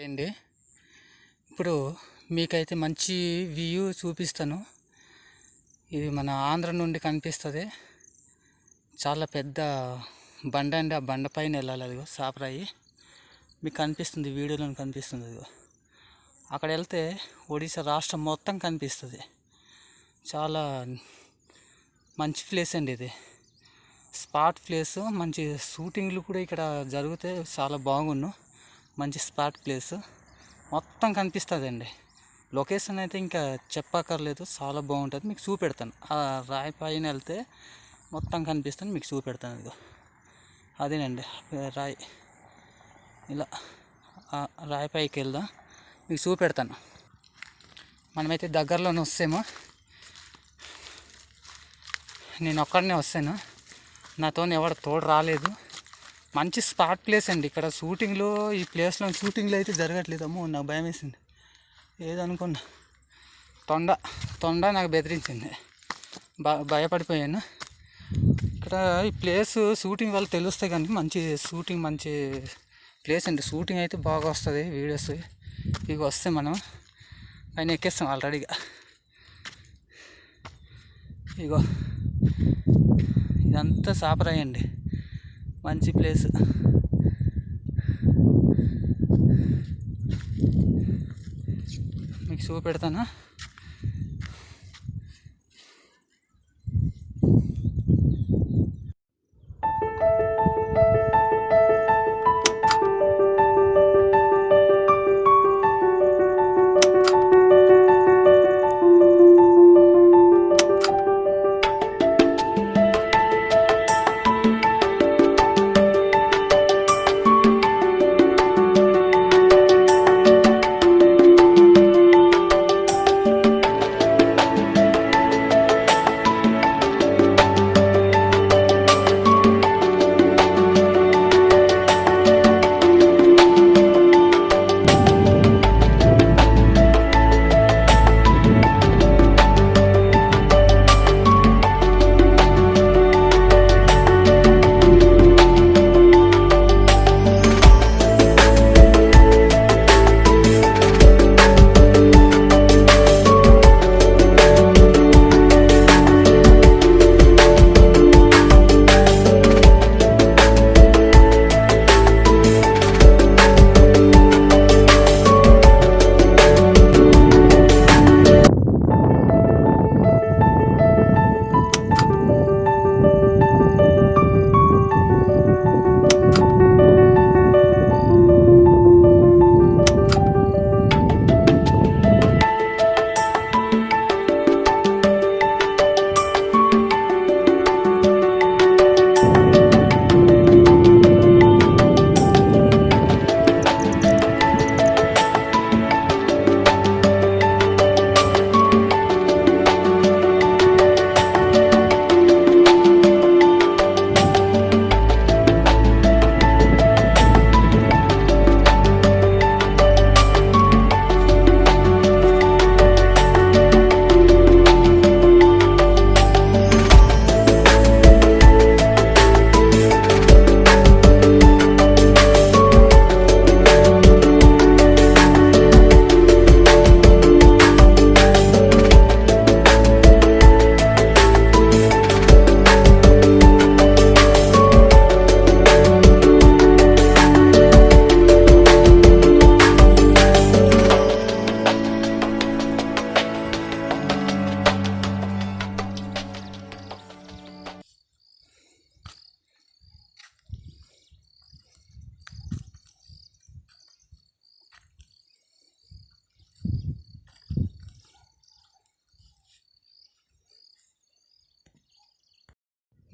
అండి ఇప్పుడు మీకైతే మంచి వ్యూ చూపిస్తాను. ఇది మన ఆంధ్ర నుండి కనిపిస్తుంది. చాలా పెద్ద బండ అండి. ఆ బండ పైన వెళ్ళాలి. అదిగో సాపరాయి మీకు కనిపిస్తుంది, వీడియోలో కనిపిస్తుంది. అదిగో అక్కడ వెళ్తే ఒడిశా రాష్ట్రం మొత్తం కనిపిస్తుంది. చాలా మంచి ప్లేస్ అండి. ఇది స్పాట్ ప్లేస్. మంచి షూటింగ్లు కూడా ఇక్కడ జరిగితే చాలా బాగున్ను. మంచి స్పాట్ ప్లేస్ మొత్తం కనిపిస్తుంది అండి. లొకేషన్ అయితే ఇంకా చెప్పక్కర్లేదు, చాలా బాగుంటుంది. మీకు చూపెడతాను. ఆ రాయి పైన వెళ్తే మొత్తం కనిపిస్తాను, మీకు చూపెడతాను. ఇదిగో అదేనండి రాయి. ఇలా రాయి పైకి వెళ్దాం, మీకు చూపెడతాను. మనమైతే దగ్గరలోనే వస్తామో. నేను ఒక్కడనే వస్తాను, నాతో ఎవరు తోడు రాలేదు. మంచి స్పాట్ ప్లేస్ అండి. ఇక్కడ షూటింగ్లో, ఈ ప్లేస్లో షూటింగ్లో అయితే జరగట్లేదు. అమ్మో నాకు భయం వేసింది. ఏదనుకున్నా తొండ నాకు బెదిరించింది. భయపడిపోయాను. ఇక్కడ ఈ ప్లేస్ షూటింగ్ వాళ్ళు తెలుస్తాయి, కానీ మంచి షూటింగ్, మంచి ప్లేస్ అండి. షూటింగ్ అయితే బాగా వస్తుంది, వీడియోస్ ఇవి వస్తే మనం పైన ఎక్కేస్తాం ఆల్రెడీగా. ఇగో ఇదంతా సాపరాయి అండి. మంచి ప్లేస్. మీకు చూపెడతాను.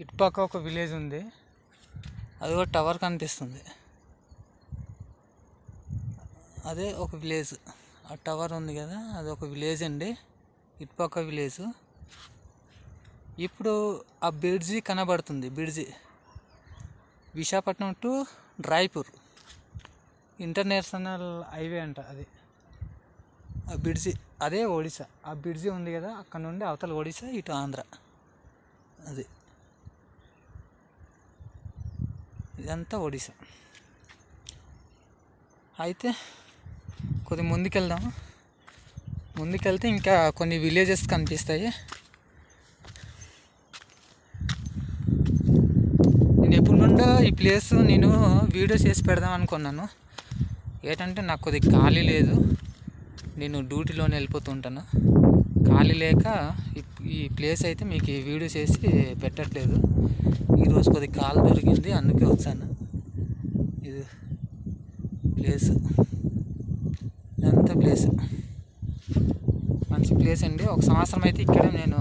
ఇటుపక్క ఒక విలేజ్ ఉంది, అది కూడా టవర్ కనిపిస్తుంది. అదే ఒక విలేజ్. ఆ టవర్ ఉంది కదా, అది ఒక విలేజ్ అండి. ఇటుపక్క విలేజ్. ఇప్పుడు ఆ బ్రిడ్జి కనబడుతుంది. Bridge Visakhapatnam to Raipur international highway అంట అది. ఆ బ్రిడ్జి అదే ఒడిశా. ఆ బ్రిడ్జి ఉంది కదా, అక్కడ నుండి అవతల ఒడిశా, ఇటు ఆంధ్ర. అది ఇదంతా ఒడిశా. అయితే కొద్దిగా ముందుకెళ్తే ఇంకా కొన్ని విలేజెస్ కనిపిస్తాయి. నేను ఎప్పటి నుండో ఈ ప్లేస్ నేను వీడియో చేసి పెడదాం అనుకున్నాను. ఏంటంటే నాకు కొద్దిగా ఖాళీ లేదు, నేను డ్యూటీలోనే వెళ్ళిపోతుంటాను. ఖాళీ లేక ఈ ప్లేస్ అయితే మీకు ఈ వీడియో చేసి పెట్టట్లేదు. ఈరోజు కొద్దిగా ఖాళీ దొరికింది, అందుకే వచ్చాను. ఇది ప్లేస్, ఇదంతా ప్లేస్ మంచి ప్లేస్ అండి. ఒక సంవత్సరం అయితే ఇక్కడ నేను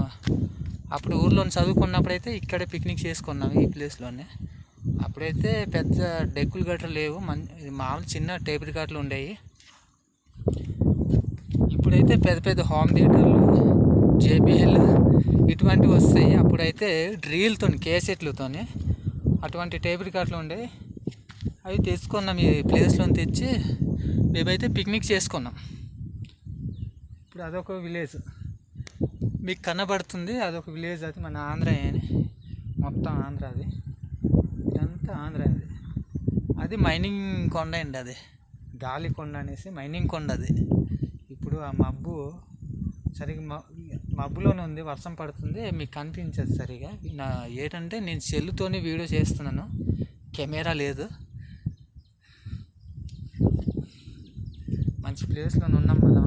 అప్పుడు ఊర్లో చదువుకున్నప్పుడైతే ఇక్కడే పిక్నిక్ చేసుకున్నాము, ఈ ప్లేస్లోనే. అప్పుడైతే పెద్ద డెక్కులు గట్రా లేవు, మామూలు చిన్న టేప్ రికార్డులు ఉండేవి. ఇప్పుడైతే పెద్ద పెద్ద హోమ్ థియేటర్లు, JBL ఇటువంటివి వస్తాయి. అప్పుడైతే డ్రీల్తో, కేసెట్లతో అటువంటి టేప్ రికార్డులు ఉండేవి. అవి తెచ్చుకున్నాం, ఈ ప్లేస్లో తెచ్చి మేమైతే పిక్నిక్ చేసుకున్నాం. ఇప్పుడు అదొక విలేజ్ మీకు కనబడుతుంది, అదొక విలేజ్. అది మన ఆంధ్ర, మొత్తం ఆంధ్ర. అది ఇదంతా ఆంధ్ర. అది మైనింగ్ కొండ అండి, అది గాలి కొండ అనేసి మైనింగ్ కొండ. అది ఇప్పుడు ఆ మబ్బు సరిగ్గా మబ్బులోనే ఉంది, వర్షం పడుతుంది, మీకు కనిపించదు సరిగా. ఏంటంటే నేను సెల్లుతోనే వీడియో చేస్తున్నాను, కెమెరా లేదు. మంచి ప్లేస్లో ఉన్నాం మనం.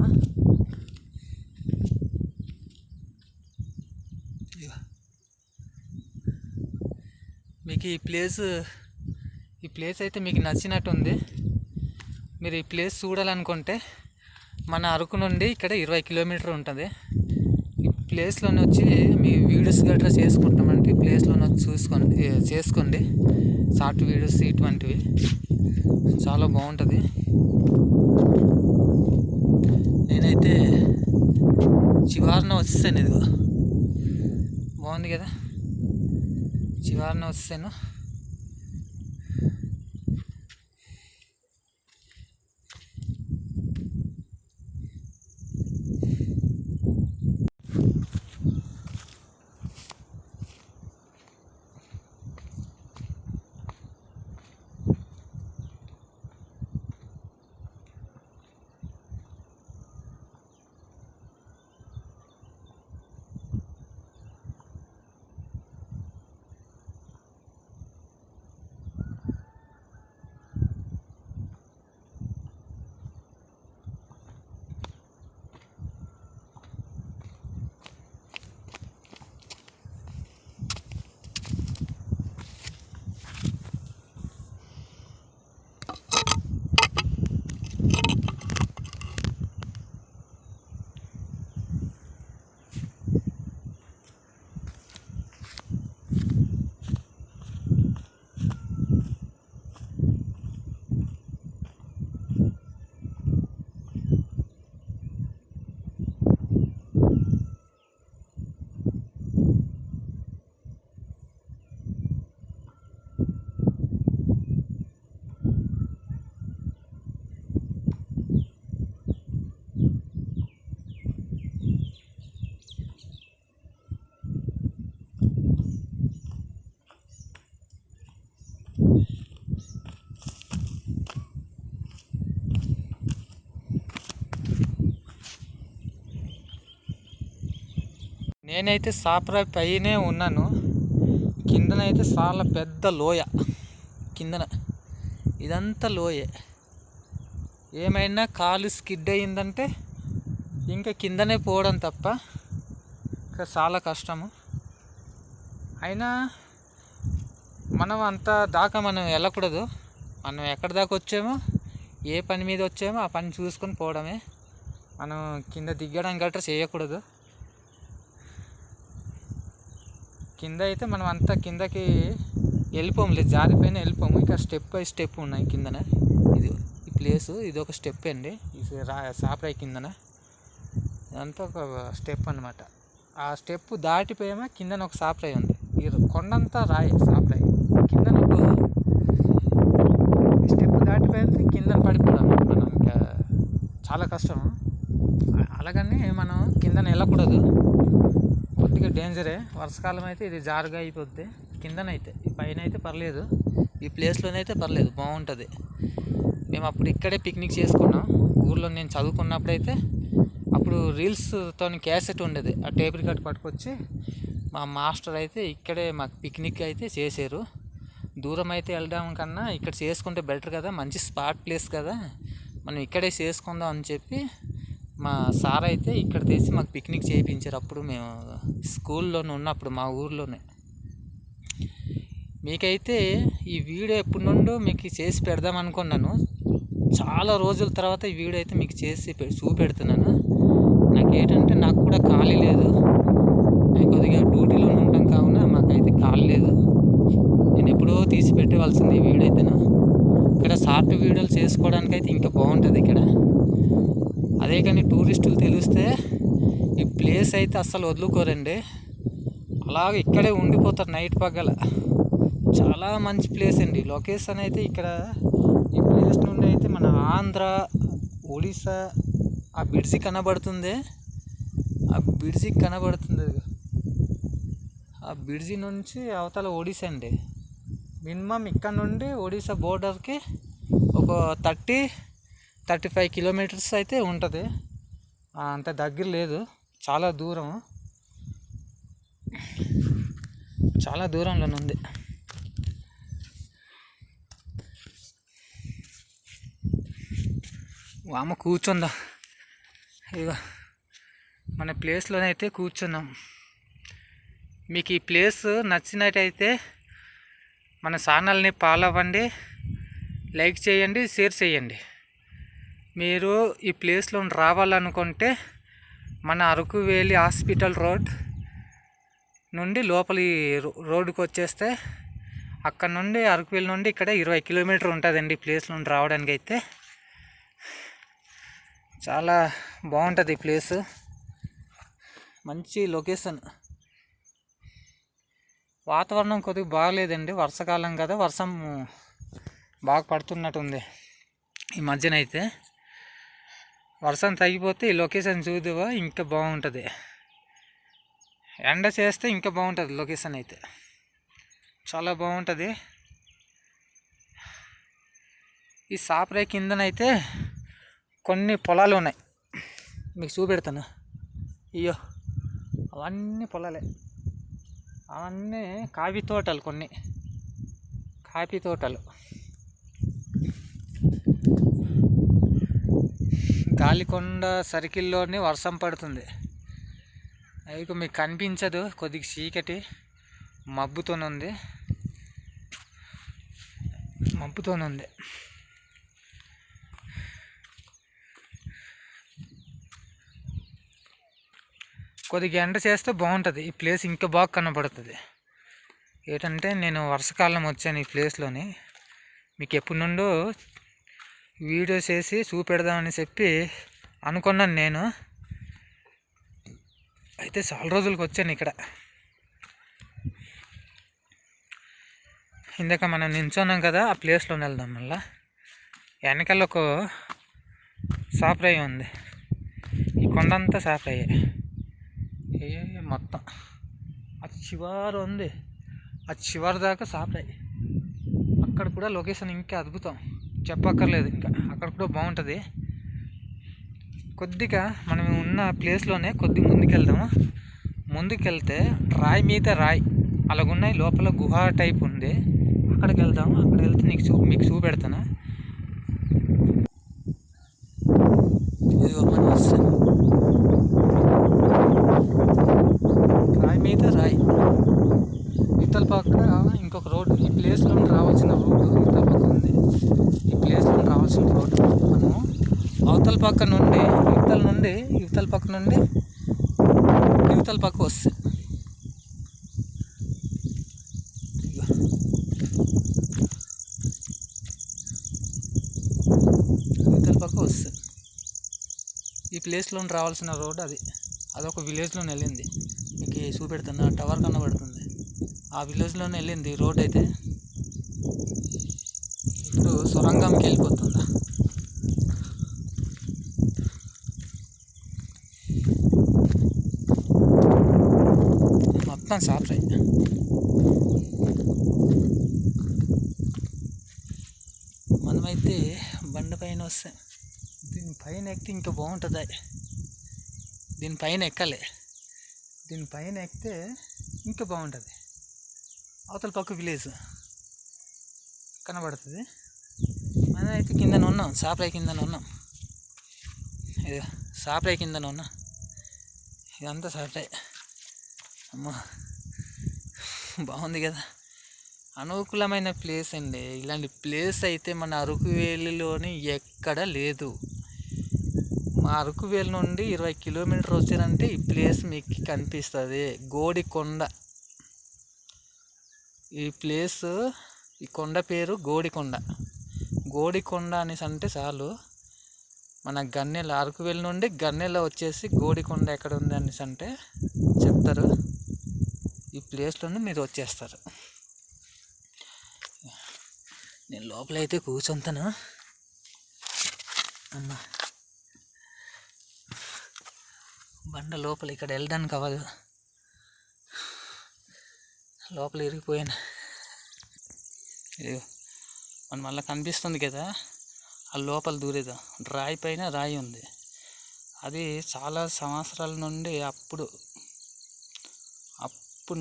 మీకు ఈ ప్లేస్ అయితే మీకు నచ్చినట్టుంది. మీరు ఈ ప్లేస్ చూడాలనుకుంటే మన అరకు నుండి ఇక్కడ 20 కిలోమీటర్ ఉంటుంది. ఈ ప్లేస్లోనే వచ్చి మీ వీడియోస్ గట్రా చేసుకుంటామంటే ఈ ప్లేస్లోనే వచ్చి చేసుకోండి. షార్ట్ వీడియోస్ ఇటువంటివి చాలా బాగుంటుంది. నేనైతే చివరిన వచ్చేసాను, ఇదిగో బాగుంది కదా, చివరిన వచ్చేసాను. నేనైతే సాప్రాయి పైనే ఉన్నాను. కిందనైతే చాలా పెద్ద లోయ, కిందన ఇదంతా లోయే. ఏమైనా కాలు స్కిడ్ అయ్యిందంటే ఇంకా కిందనే పోవడం తప్ప ఇంకా చాలా కష్టము. అయినా మనం అంత దాకా మనం వెళ్ళకూడదు. మనం ఎక్కడి దాకా వచ్చామో, ఏ పని మీద వచ్చామో ఆ పని చూసుకొని పోవడమే. మనం కింద దిగ్గడం గట్రా చేయకూడదు. కింద అయితే మనం అంతా కిందకి వెళ్ళిపోములేదు, జారిపోయినా వెళ్ళిపోము. ఇంకా స్టెప్ బై స్టెప్ ఉన్నాయి కిందన. ఇది ఈ ప్లేసు, ఇది ఒక స్టెప్ అండి, ఈ సాప్రాయి కిందన ఇదంతా ఒక స్టెప్ అన్నమాట. ఆ స్టెప్ దాటిపోయామో కిందన ఒక సాప్రాయి ఉంది. ఈ కొండంతా రాయి సాప్రాయి. కిందన స్టెప్ దాటిపోయితే కిందన పడిపోవడం మనం ఇంకా చాలా కష్టం. అలాగని మనం కిందన వెళ్ళకూడదు, కొద్దిగా డేంజరే. వర్షాకాలం అయితే ఇది జారుగా అయిపోద్ది. కిందనైతే ఈ పైన అయితే పర్లేదు, ఈ ప్లేస్లోనైతే పర్లేదు, బాగుంటుంది. మేము అప్పుడు ఇక్కడే పిక్నిక్ చేసుకున్నాం ఊర్లో. స్కూల్లో నేను చదువుకున్నప్పుడైతే అప్పుడు రీల్స్తో క్యాసెట్ ఉండేది. ఆ టేప్ రికార్డ్ పట్టుకొచ్చి మా మాస్టర్ అయితే ఇక్కడే మాకు పిక్నిక్ అయితే చేశారు. దూరం అయితే వెళ్ళడం కన్నా ఇక్కడ చేసుకుంటే బెటర్ కదా, మంచి స్పాట్ ప్లేస్ కదా, మనం ఇక్కడే చేసుకుందాం అని చెప్పి మా సార్ అయితే ఇక్కడ తెచ్చి మాకు పిక్నిక్ చేయించారు. అప్పుడు మేము స్కూల్లోనే ఉన్నప్పుడు మా ఊర్లోనే. మీకైతే ఈ వీడియో ఎప్పటి నుండో మీకు చేసి పెడదాం అనుకున్నాను. చాలా రోజుల తర్వాత ఈ వీడియో అయితే మీకు చేసి చూపెడుతున్నాను. నాకేంటంటే నాకు కూడా ఖాళీ లేదు, నేను కొద్దిగా డ్యూటీలో ఉంటాం కావున మాకైతే ఖాళీ లేదు. నేను ఎప్పుడో తీసి పెట్టవలసింది ఈ వీడియో అయితేను. ఇక్కడ షార్ట్ వీడియోలు చేసుకోవడానికి అయితే ఇంకా బాగుంటుంది ఇక్కడ. అదే కానీ టూరిస్టులు తెలిస్తే ఈ ప్లేస్ అయితే అస్సలు వదులుకోరండి, అలాగే ఇక్కడే ఉండిపోతారు నైట్ పగల. చాలా మంచి ప్లేస్ అండి. లొకేషన్ అయితే ఇక్కడ ఈ ప్లేస్ నుండి అయితే మన ఆంధ్ర, ఒడిశా ఆ బ్రిడ్జి కనబడుతుంది. ఆ బ్రిడ్జి నుంచి అవతల ఒడిశా అండి. మినిమం ఇక్కడ నుండి ఒడిశా బోర్డర్కి ఒక 30-35 కిలోమీటర్స్ అయితే ఉంటుంది. అంత దగ్గర లేదు, చాలా దూరం, చాలా దూరంలోనే ఉంది. వామ కూర్చుందా, ఇక మన ప్లేస్లోనైతే కూర్చున్నాం. మీకు ఈ ప్లేస్ నచ్చినట్టయితే మన ఛానల్ని ఫాలో అవ్వండి, లైక్ చేయండి, షేర్ చేయండి. మీరు ఈ ప్లేస్లో రావాలనుకుంటే మన అరకు వ్యాలీ హాస్పిటల్ రోడ్ నుండి లోపలి రోడ్డుకి వచ్చేస్తే అక్కడ నుండి అరకు వ్యాలీ నుండి ఇక్కడ 20 కిలోమీటర్ ఉంటుందండి. ఈ ప్లేస్లో రావడానికి అయితే చాలా బాగుంటుంది ఈ ప్లేసు, మంచి లొకేషన్. వాతావరణం కొద్దిగా బాగలేదండి, వర్షాకాలం కదా, వర్షం బాగా పడుతున్నట్టుంది ఈ మధ్యన. అయితే వర్షం తగ్గిపోతే ఈ లొకేషన్ చూద్దావా ఇంకా బాగుంటుంది. ఎండ చేస్తే ఇంకా బాగుంటుంది లొకేషన్ అయితే, చాలా బాగుంటుంది. ఈ సాపరాయి కిందనైతే కొన్ని పొలాలు ఉన్నాయి, మీకు చూపెడతాను. అయ్యో అవన్నీ పొలాలే, అవన్నీ కాఫీ తోటలు, కొన్ని కాఫీ తోటలు. గాలికొండ సర్కిల్లోనే వర్షం పడుతుంది. అయితే మీకు కనిపించదు, కొద్దిగా చీకటి మబ్బుతోనుంది. కొద్దిగా ఎండ చేస్తే బాగుంటుంది, ఈ ప్లేస్ ఇంకా బాగా కనబడుతుంది. ఏంటంటే నేను వర్షాకాలం వచ్చాను ఈ ప్లేస్లోని, మీకు ఎప్పటి నుండో వీడియో చేసి చూపెడదామని చెప్పి అనుకున్నాను నేను. అయితే చాలా రోజులకు వచ్చాను ఇక్కడ. ఇందాక మనం నించున్నాం కదా, ఆ ప్లేస్లో వెళ్దాం. మళ్ళీ వెనకాల ఒక సాపరాయి ఉంది, ఈ కొండంతా సాపరాయే మొత్తం. ఆ చివరి ఉంది, ఆ చివరి దాకా సాపరాయి. అక్కడ కూడా లొకేషన్ ఇంకా అద్భుతం, చెప్పక్కర్లేదు. ఇంకా అక్కడ కూడా బాగుంటుంది. కొద్దిగా మనం ఉన్న ప్లేస్లోనే కొద్దిగా ముందుకెళ్తే రాయి మీద రాయి అలాగున్నాయి, లోపల గుహ టైప్ ఉంది. అక్కడికి వెళ్దాము. అక్కడ వెళ్తే మీకు చూపెడతాను. రాయి మీద రాయి, ఇవతల పక్క ఇంకొక రోడ్డు. ఈ ప్లేస్లో రావాల్సిన రోడ్డు ఇవతల పక్క ఉంది. ఈ ప్లేస్లో రావాల్సిన రోడ్డు మనము అవతల పక్క నుండి ఇవతల పక్క వస్తే ఈ ప్లేస్లో రావాల్సిన రోడ్ అదొక విలేజ్లోనే వెళ్ళింది. మీకు చూపెడుతున్నా, టవర్ కనబడుతుంది, ఆ విలేజ్లోనే వెళ్ళింది రోడ్. అయితే ఇప్పుడు సొరంగంకి వెళ్ళిపోతుందా. మొత్తం సాపరాయి. మనమైతే బండి పైన వస్తే దీన్ని పైన ఎక్కితే ఇంకా బాగుంటుంది. దీనిపైన ఎక్కాలి. దీనిపైన ఎక్కితే ఇంకా బాగుంటుంది. అవతల పక్క విలేజ్ కనబడుతుంది. మనం అయితే కిందన ఉన్నాం, సాప్రాయి కిందన ఉన్నాం. ఇది సాప్రాయి కిందన ఉన్నా. ఇదంతా సాప్రాయి. అమ్మా బాగుంది కదా, అనుకూలమైన ప్లేస్ అండి. ఇలాంటి ప్లేస్ అయితే మన అరకువేలిలోని ఎక్కడ లేదు. మా అరకువేలి నుండి 20 కిలోమీటర్ వచ్చారంటే ఈ ప్లేస్ మీకు కనిపిస్తుంది. గోడికొండ. ఈ ప్లేస్, ఈ కొండ పేరు గోడికొండ. గోడికొండ అనేసి అంటే చాలు, మన గన్నెల అరకువేలి నుండి గన్నెల వచ్చేసి గోడికొండ ఎక్కడ ఉంది అనేసి అంటే చెప్తారు. ఈ ప్లేస్లోనే మీరు వచ్చేస్తారు. నేను లోపలైతే కూర్చుంటాను. అమ్మా బండ లోపల ఇక్కడ వెళ్ళడానికి అవ్వదు, లోపల ఇరిగిపోయాను. మన మళ్ళీ కనిపిస్తుంది కదా, ఆ లోపల దూరేదా రాయి పైన రాయి ఉంది. అది చాలా సంవత్సరాల నుండి అప్పుడు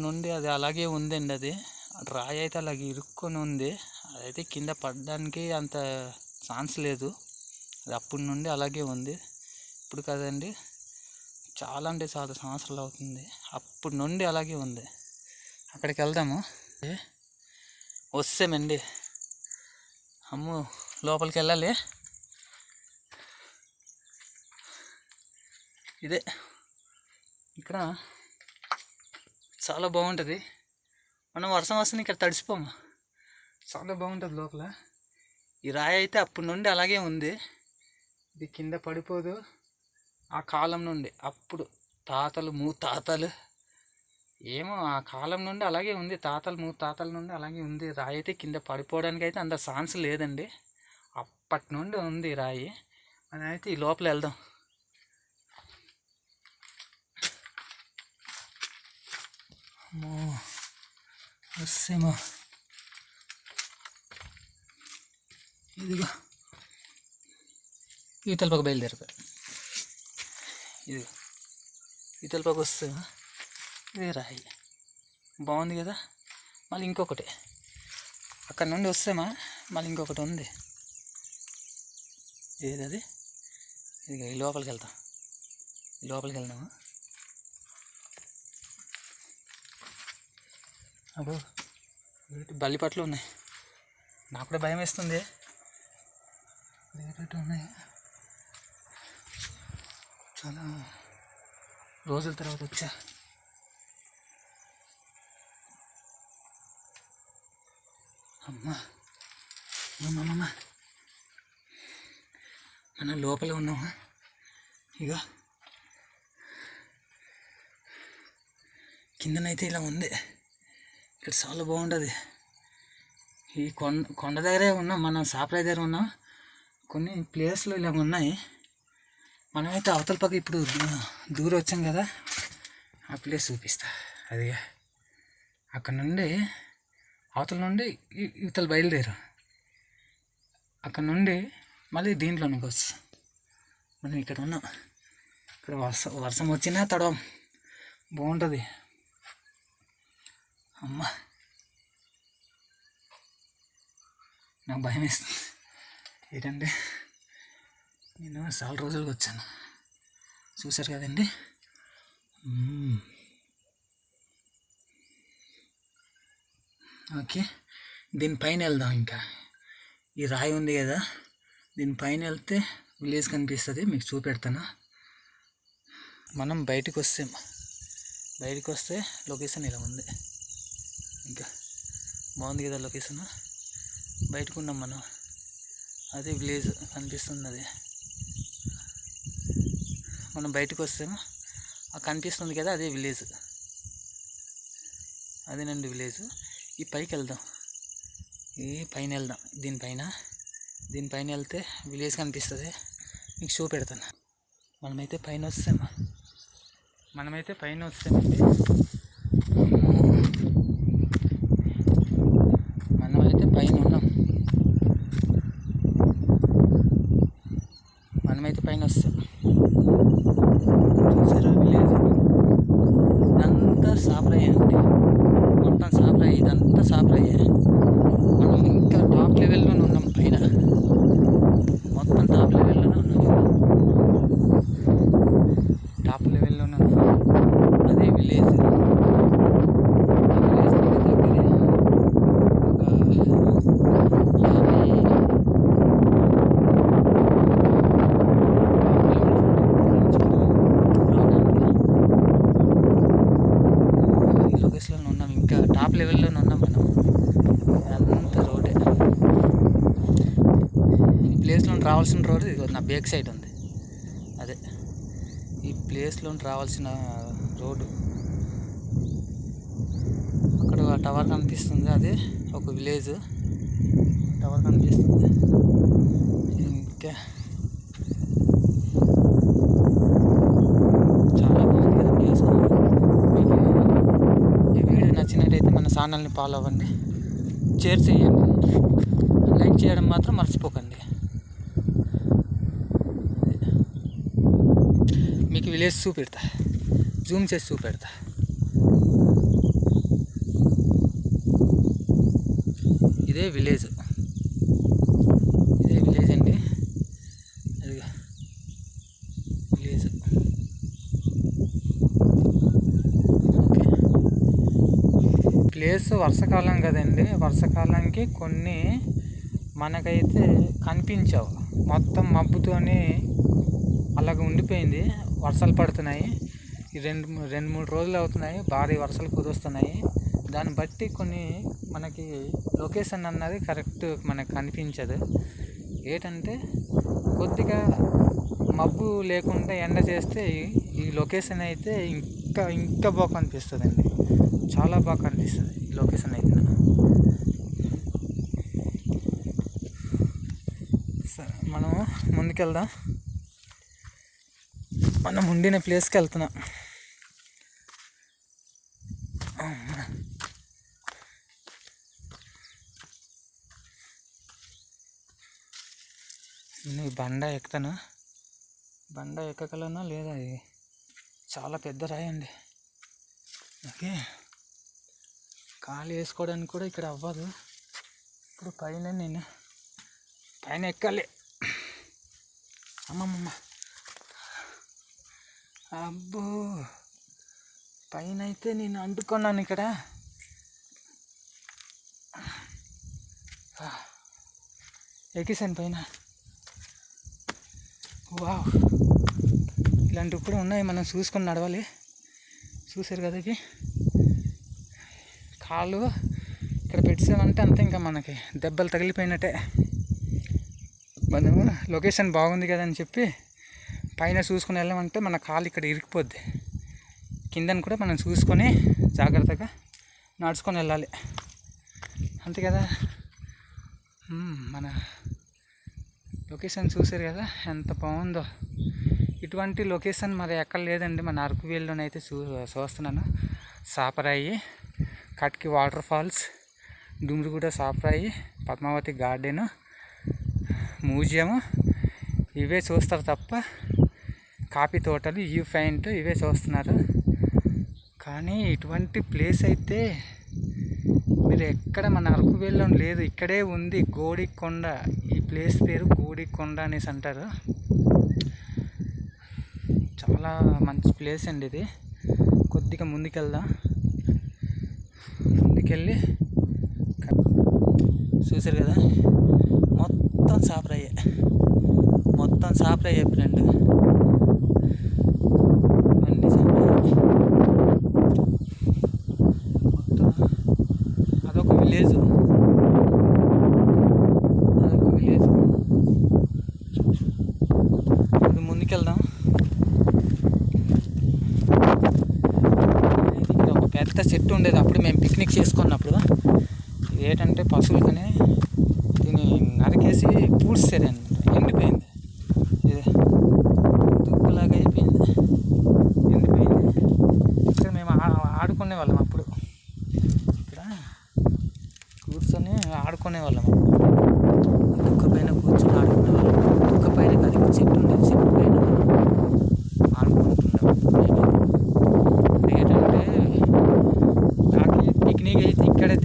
నుండి అది అలాగే ఉందండి. అది రాయి అయితే అలాగే ఇరుక్కొని ఉంది. అదైతే కింద పడడానికి అంత ఛాన్స్ లేదు. అది అప్పటి నుండి అలాగే ఉంది. ఇప్పుడు కదండి, చాలా అంటే చాలా సంవత్సరాలు అవుతుంది. అప్పటి నుండి అలాగే ఉంది. అక్కడికి వెళ్దాము. వస్తామండి. అమ్మో లోపలికి వెళ్ళాలి. ఇదే ఇక్కడ చాలా బాగుంటుంది. మనం వర్షం వస్తుంది ఇక్కడ తడిసిపోము, చాలా బాగుంటుంది లోపల. ఈ రాయి అయితే అప్పటి నుండి అలాగే ఉంది. ఇది కింద పడిపోదు. ఆ కాలం నుండి, అప్పుడు తాతలు ముత్తాతలు ఏమో ఆ కాలం నుండి అలాగే ఉంది. తాతలు ముత్తాతల నుండి అలాగే ఉంది. రాయి అయితే కింద పడిపోవడానికి అయితే అంత ఛాన్స్ లేదండి. అప్పటి నుండి ఉంది రాయి. మనం అయితే ఈ లోపల వెళ్దాం. వస్తేమో ఇదిగో ఈతల పక్క బయలుదేరిపోయి, ఇదిగో ఈతల పక్క వస్తేమో ఇది రాయి బాగుంది కదా. మళ్ళీ ఇంకొకటి అక్కడ నుండి వస్తేమా మళ్ళీ ఇంకొకటి ఉంది. ఏది అది? ఇది ఈ లోపలికి వెళ్తాం. ఈ లోపలికి వెళ్దాము. అబ్బో బల్లిపట్లు ఉన్నాయి. నాకు కూడా భయం వేస్తుంది. ఏటట్టు ఉన్నాయి. చాలా రోజుల తర్వాత వచ్చా. అమ్మా అమ్మమ్మ మనం లోపల ఉన్నామా? ఇక కిందనైతే ఇలా ఉంది. ఇక్కడ చాలా బాగుంటుంది. ఈ కొండ దగ్గరే ఉన్నాం, మనం సాప్రాయి దగ్గర ఉన్నాం. కొన్ని ప్లేస్లు ఇలా ఉన్నాయి. మనమైతే అవతల పక్క ఇప్పుడు దూరం వచ్చాం కదా, ఆ ప్లేస్ చూపిస్తా. అది అక్కడ నుండి అవతల నుండి ఇవతల బయలుదేరు. అక్కడ నుండి మళ్ళీ దీంట్లోనికి వస్తా. మనం ఇక్కడ ఉన్నాం. ఇక్కడ వర్షం వచ్చినా తడవం, బాగుంటుంది. అమ్మ నాకు భయం వేస్తుంది. ఏంటంటే నేను చాలా రోజులుగా వచ్చాను, చూసారు కదండి. ఓకే, దీనిపైన వెళ్దాం. ఇంకా ఈ రాయి ఉంది కదా, దీనిపైన వెళ్తే విలేజ్ కనిపిస్తుంది, మీకు చూపెడతాను. మనం బయటకు వస్తే లొకేషన్ ఇలా ఉంది. ఇంకా బాగుంది కదా లొకేషన్. బయటకు ఉన్నాం మనం, అదే విలేజ్ కనిపిస్తుంది. అది మనం బయటకు వస్తేమో కనిపిస్తుంది కదా, అదే విలేజ్. అదేనండి విలేజ్. ఈ పైకి వెళ్దాం, ఈ పైన వెళ్దాం. దీనిపైన వెళ్తే విలేజ్ కనిపిస్తుంది, మీకు చూపెడతాను. మనమైతే పైన వస్తామండి. మనమైతే పైన ఉన్నాం. చూపిస్తాను. చూసారా విలేజ్ ఇదంతా సాప్రాయి అండి, మొత్తం సాప్రాయి, ఇదంతా సాప్రాయే. మనం ఇంకా టాప్ లెవెల్లోనే ఉన్నాం, పైన మొత్తం టాప్ లెవెల్లోనే ఉన్నాం, టాప్ లెవెల్లోనే ఉన్నాం. అదే విలేజ్. విలేజ్ దగ్గరే ఒక 50 లొకేషన్లో ఉన్నాం, ఇంకా టాప్ లెవెల్లోనే ఉన్నాం మనం. అంత రోడే, ఈ ప్లేస్లో రావాల్సిన రోడ్ ఇది నా బ్యాక్ సైడ్ ఉంది. అదే ఈ ప్లేస్లో రావాల్సిన రోడ్డు. అక్కడ టవర్ కనిపిస్తుంది, అదే ఒక విలేజ్ టవర్ కనిపిస్తుంది. ఇంకా చాలా బాగుంది కదా ప్లేస్. మీకు ఈ వీడియో నచ్చినట్టయితే మన ఛానల్ని ఫాలో అవ్వండి, షేర్ చేయండి, లైక్ చేయడం మాత్రం మర్చిపోకండి. మీకు విలేజ్ చూపెడతా, జూమ్ చేసి చూపెడతా. ఇదే విలేజ్, ఇదే విలేజ్ అండి. అది విలేజ్. ఓకే, ప్లేస్ వర్షాకాలం కదండి, వర్షాకాలానికి కొన్ని మనకైతే కనిపించవు, మొత్తం మబ్బుతోని అలాగ ఉండిపోయింది. వర్షాలు పడుతున్నాయి, ఈ రెండు మూడు రోజులు అవుతున్నాయి, భారీ వర్షాలు కురుస్తున్నాయి. దాన్ని బట్టి కొన్ని మనకి లొకేషన్ అన్నది కరెక్ట్ మనకు కనిపించదు. ఏంటంటే కొద్దిగా మబ్బు లేకుండా ఎండ చేస్తే ఈ లొకేషన్ అయితే ఇంకా బాగా కనిపిస్తుంది అండి, చాలా బాగా కనిపిస్తుంది ఈ లొకేషన్ అయితే. సరే, మనం ముందుకెళ్దాం. మనం ఉండిన ప్లేస్కి వెళ్తున్నాం. నేను ఈ బండ ఎక్కుతాను, బండ ఎక్కగలనా లేదా, ఇది చాలా పెద్ద రాయి అండి. ఓకే, కాలు వేసుకోవడానికి కూడా ఇక్కడ అవ్వదు. ఇప్పుడు పైన ఎక్కాలి. అమ్మమ్మ, అబ్బో, పైన అయితే నేను అంటుకున్నాను ఇక్కడ. ఎక్కేసాను పైన. వావ్, ఇలాంటివి కూడా ఉన్నాయి, మనం చూసుకొని నడవాలి. చూసారు కదా, ఇవి కాళ్ళు ఇక్కడ పెట్టామంటే అంతే, ఇంకా మనకి దెబ్బలు తగిలిపోయినట్టే. మనం లొకేషన్ బాగుంది కదా అని చెప్పి పైన చూసుకొని వెళ్ళామంటే మన కాలు ఇక్కడ ఇరికిపోద్ది. కిందని కూడా మనం చూసుకొని జాగ్రత్తగా నడుచుకొని వెళ్ళాలి, అంతే కదా. మన లొకేషన్ చూసారు కదా ఎంత బాగుందో. ఇటువంటి లొకేషన్ మరి ఎక్కడ లేదండి, మన అరకువేలులోనైతే చూస్తున్నాను. Saparai, Katki water falls, Dumriguda Saparai, Padmavathi garden, museum, ఇవే చూస్తారు తప్ప కాఫీ తోటలు, వ్యూ పాయింట్ ఇవే చూస్తున్నారు. కానీ ఇటువంటి ప్లేస్ అయితే మీరు ఎక్కడ మన అరకువేలులో లేదు, ఇక్కడే ఉంది, గోడికొండ. ఈ ప్లేస్ పేరు గోడికొండ అనేసి అంటారు. చాలా మంచి ప్లేస్ అండి ఇది. కొద్దిగా ముందుకెళ్దాం, ముందుకెళ్ళి చూసారు కదా మొత్తం సాపరాయే, మొత్తం సాపరాయే ఫ్రెండ్, అన్నీ సాపరాయే. మొత్తం అదొక విలేజ్, అదొక విలేజ్. ఇది ముందుకెళ్దాం. ఇక్కడ ఒక పెద్ద చెట్టు ఉండేది అప్పుడు మేము పిక్నిక్ చేసుకున్నప్పుడు. ఏంటంటే పశువులకనే దీన్ని నరికేసి పూడ్చారండి, ఎండిపోయింది, ఇది దుక్కులాగా అయిపోయింది, ఎండిపోయింది. ఇక్కడ మేము ఆడుకునే వాళ్ళం అప్పుడు, ఇక్కడ కూర్చొని ఆడుకునే వాళ్ళం, దుక్క పైన కూర్చొని ఆడుకునే వాళ్ళం. దుక్క పైన కాదు, చెట్టు ఉండేది, చెట్టు పైన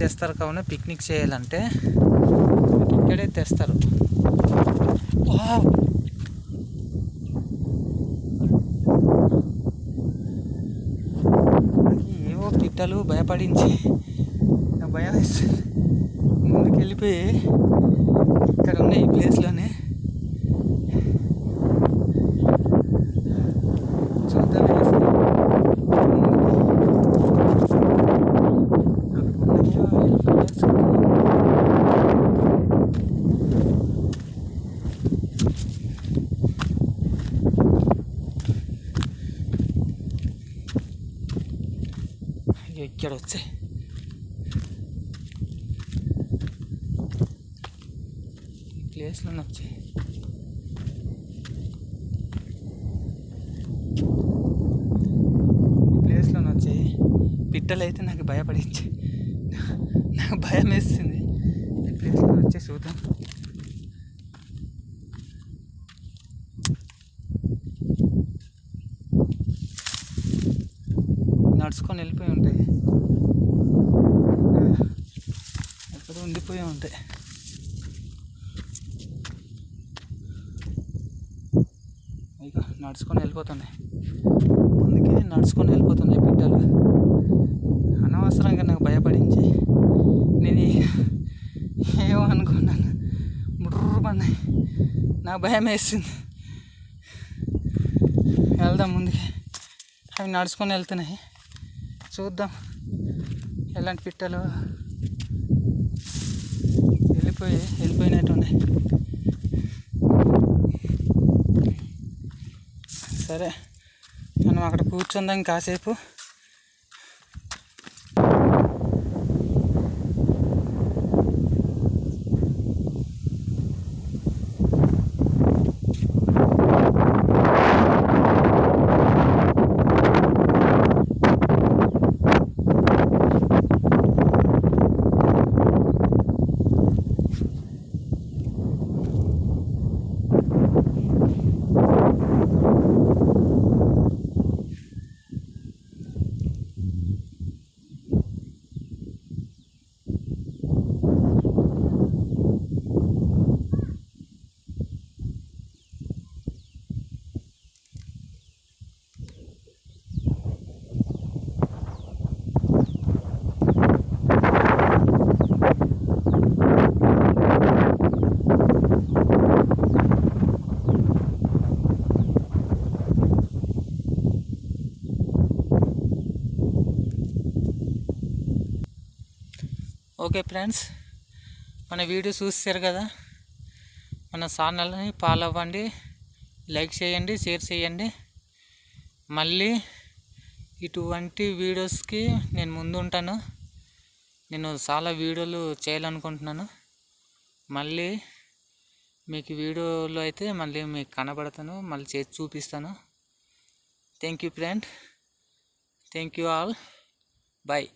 తెస్తారు కావున పిక్నిక్ చేయాలంటే ఇక్కడే తెస్తారు. ఏవో పిట్టలు భయపడించి నాకు భయం వేస్తుంది. ముందుకు వెళ్ళిపోయి ఇక్కడ ఉన్న ఈ ప్లేస్లోనే చూద్దాం. ఇక్కడ వచ్చాయి. ఈ ప్లేస్లోనే వచ్చాయి. పిట్టలు అయితే నాకు భయపడించి నాకు భయం వేస్తుంది. ఈ ప్లేస్లో వచ్చి చూద్దాం. నడుచుకొని వెళ్ళిపోయి ఉంటాయి, ఎక్కడ ఉండిపోయి ఉంటాయి. ఇక నడుచుకొని వెళ్ళిపోతున్నాయి, ముందుకే నడుచుకొని వెళ్ళిపోతున్నాయి పిట్టలు. అనవసరంగా నాకు భయపడించి నేను ఏమో అనుకున్నాను, ముర్రు పడినాయి. నాకు భయం వేస్తుంది. వెళ్దాం ముందుకే. అవి నడుచుకొని వెళ్తున్నాయి, చూద్దాం ఎలాంటి పిట్టలు. వెళ్ళిపోయినట్టు ఉన్నాయి. సరే, మనం అక్కడ కూర్చుందాం కాసేపు. ఓకే ఫ్రెండ్స్, మన వీడియో చూస్తారు కదా, మన ఛానల్ని ఫాలో అవ్వండి, లైక్ చేయండి, షేర్ చేయండి. మళ్ళీ ఇటువంటి వీడియోస్కి నేను ముందుంటాను. నేను చాలా వీడియోలు చేయాలనుకుంటున్నాను. మళ్ళీ మీకు వీడియోలో అయితే మళ్ళీ మీకు కనబడతాను, మళ్ళీ చేసి చూపిస్తాను. Thank you friend, thank you all, bye.